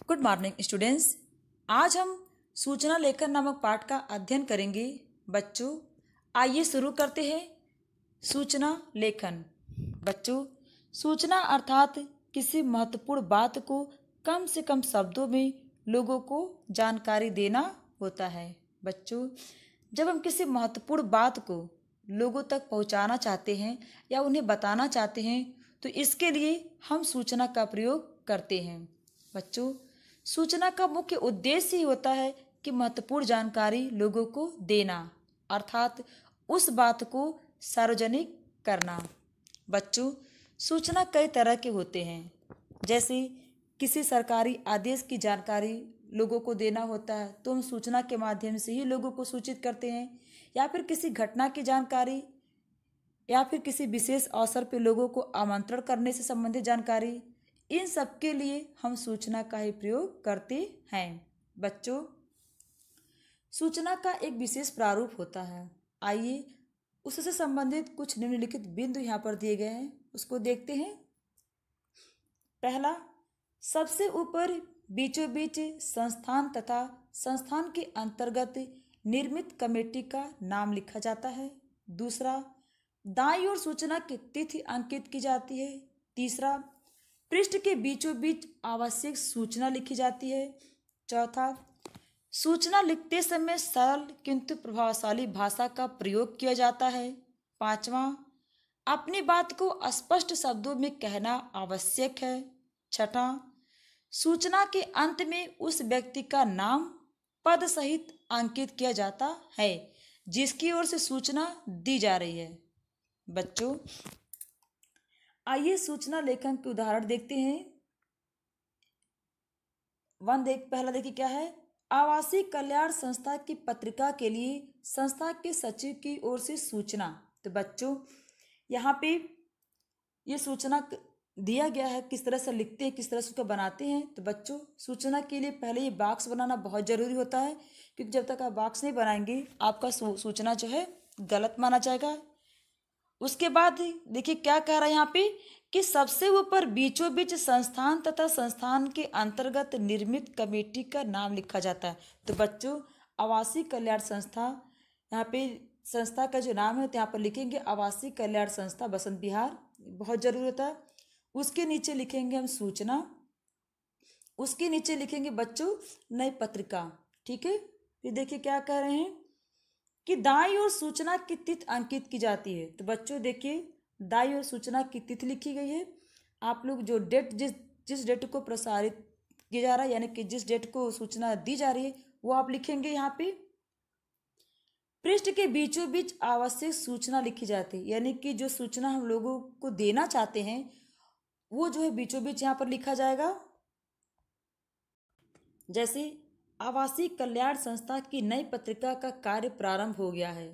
Good morning students. आज हम सूचना लेखन नामक पाठ का अध्ययन करेंगे। बच्चों आइए शुरू करते हैं। सूचना लेखन। बच्चों सूचना अर्थात किसी महत्वपूर्ण बात को कम से कम शब्दों में लोगों को जानकारी देना होता है। बच्चों जब हम किसी महत्वपूर्ण बात को लोगों तक पहुंचाना चाहते हैं या उन्हें बताना चाहते हैं तो इसके लिए हम सूचना का प्रयोग करते हैं। बच्चों सूचना का मुख्य उद्देश्य ही होता है कि महत्वपूर्ण जानकारी लोगों को देना अर्थात उस बात को सार्वजनिक करना। बच्चों सूचना कई तरह के होते हैं, जैसे किसी सरकारी आदेश की जानकारी लोगों को देना होता है तो हम सूचना के माध्यम से ही लोगों को सूचित करते हैं, या फिर किसी घटना की जानकारी, या फिर किसी विशेष अवसर पर लोगों को आमंत्रण करने से संबंधित जानकारी। इन सब के लिए हम सूचना का ही प्रयोग करते हैं। बच्चों सूचना का एक विशेष प्रारूप होता है। आइए उससे संबंधित कुछ निम्नलिखित बिंदु यहाँ पर दिए गए हैं, उसको देखते हैं। पहला, सबसे ऊपर बीचों बीच संस्थान तथा संस्थान के अंतर्गत निर्मित कमेटी का नाम लिखा जाता है। दूसरा, दाईं ओर सूचना की तिथि अंकित की जाती है। तीसरा, पृष्ठ के बीचों बीच आवश्यक सूचना लिखी जाती है। चौथा, सूचना लिखते समय सरल किंतु प्रभावशाली भाषा का प्रयोग किया जाता है। पांचवा, अपनी बात को स्पष्ट शब्दों में कहना आवश्यक है। छठा, सूचना के अंत में उस व्यक्ति का नाम पद सहित अंकित किया जाता है जिसकी ओर से सूचना दी जा रही है। बच्चों आइए सूचना लेखन के उदाहरण देखते हैं। पहला देखिए क्या है। आवासीय कल्याण संस्था की पत्रिका के लिए संस्था के सचिव की ओर से सूचना। तो बच्चों यहाँ पे ये सूचना दिया गया है, किस तरह से लिखते हैं, किस तरह से उसको बनाते हैं। तो बच्चों सूचना के लिए पहले ये बॉक्स बनाना बहुत ज़रूरी होता है, क्योंकि जब तक आप बॉक्स नहीं बनाएंगे आपका सूचना जो है गलत माना जाएगा। उसके बाद देखिए क्या कह रहा है यहाँ पे कि सबसे ऊपर बीचों बीच संस्थान तथा संस्थान के अंतर्गत निर्मित कमेटी का नाम लिखा जाता है। तो बच्चों आवासीय कल्याण संस्था, यहाँ पे संस्था का जो नाम है तो यहाँ पर लिखेंगे आवासीय कल्याण संस्था बसंत विहार, बहुत जरूरी होता है। उसके नीचे लिखेंगे हम सूचना, उसके नीचे लिखेंगे बच्चों नई पत्रिका। ठीक है, फिर देखिए क्या कह रहे हैं कि दाईं ओर सूचना की तिथि अंकित की जाती है। तो बच्चों देखिए दाईं ओर सूचना की तिथि लिखी गई है। आप लोग जो डेट जिस डेट को प्रसारित किया जा रहा है, यानी कि जिस डेट को सूचना दी जा रही है वो आप लिखेंगे यहाँ पे। पृष्ठ के बीचों बीच आवश्यक सूचना लिखी जाती है, यानी कि जो सूचना हम लोगों को देना चाहते हैं वो जो है बीचों बीच यहाँ पर लिखा जाएगा। जैसे आवासीय कल्याण संस्था की नई पत्रिका का कार्य प्रारंभ हो गया है।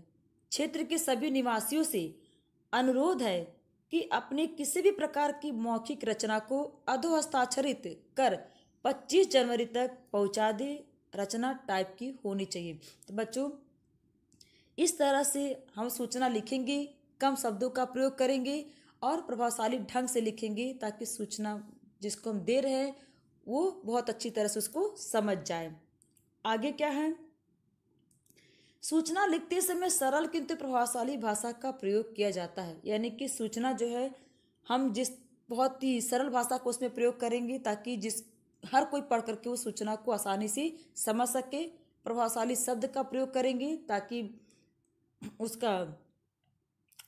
क्षेत्र के सभी निवासियों से अनुरोध है कि अपने किसी भी प्रकार की मौखिक रचना को अधोहस्ताक्षरित कर 25 जनवरी तक पहुंचा दे। रचना टाइप की होनी चाहिए। तो बच्चों इस तरह से हम सूचना लिखेंगे, कम शब्दों का प्रयोग करेंगे और प्रभावशाली ढंग से लिखेंगे ताकि सूचना जिसको हम दे रहे हैं वो बहुत अच्छी तरह से उसको समझ जाए। आगे क्या है, सूचना लिखते समय सरल किंतु प्रभावशाली भाषा का प्रयोग किया जाता है, यानी कि सूचना जो है हम जिस बहुत ही सरल भाषा को उसमें प्रयोग करेंगे ताकि हर कोई पढ़ करके उस सूचना को आसानी से समझ सके। प्रभावशाली शब्द का प्रयोग करेंगे ताकि उसका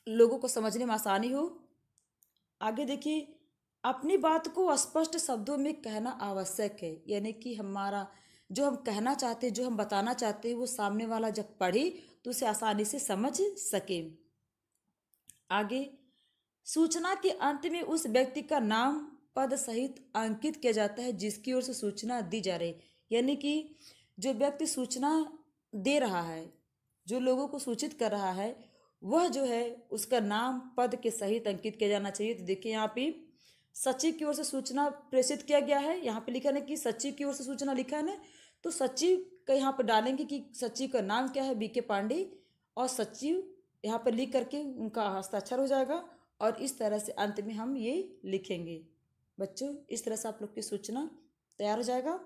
लोगों को समझने में आसानी हो। आगे देखिए, अपनी बात को स्पष्ट शब्दों में कहना आवश्यक है, यानी कि हमारा जो हम कहना चाहते हैं, जो हम बताना चाहते हैं वो सामने वाला जब पढ़े तो उसे आसानी से समझ सके। आगे सूचना के अंत में उस व्यक्ति का नाम पद सहित अंकित किया जाता है जिसकी ओर से सूचना दी जा रही है, यानी कि जो व्यक्ति सूचना दे रहा है, जो लोगों को सूचित कर रहा है, वह जो है उसका नाम पद के सहित अंकित किया जाना चाहिए। तो देखिए यहाँ पे सचिव की ओर से सूचना प्रेषित किया गया है, यहाँ पे लिखा है कि सचिव की ओर से सूचना लिखा है ना, तो सचिव का यहाँ पर डालेंगे कि सचिव का नाम क्या है, बीके पांडे, और सचिव यहाँ पर लिख करके उनका हस्ताक्षर हो जाएगा और इस तरह से अंत में हम ये लिखेंगे। बच्चों इस तरह से आप लोग की सूचना तैयार हो जाएगा।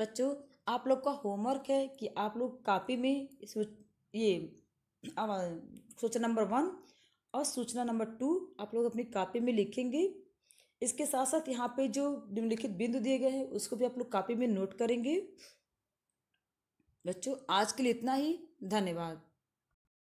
बच्चों, आप लोग का होमवर्क है कि आप लोग कॉपी में ये सूचना नंबर 1 और सूचना नंबर 2 आप लोग अपनी कॉपी में लिखेंगे। इसके साथ साथ यहाँ पे जो निम्नलिखित बिंदु दिए गए हैं उसको भी आप लोग कॉपी में नोट करेंगे। बच्चों, आज के लिए इतना ही। धन्यवाद।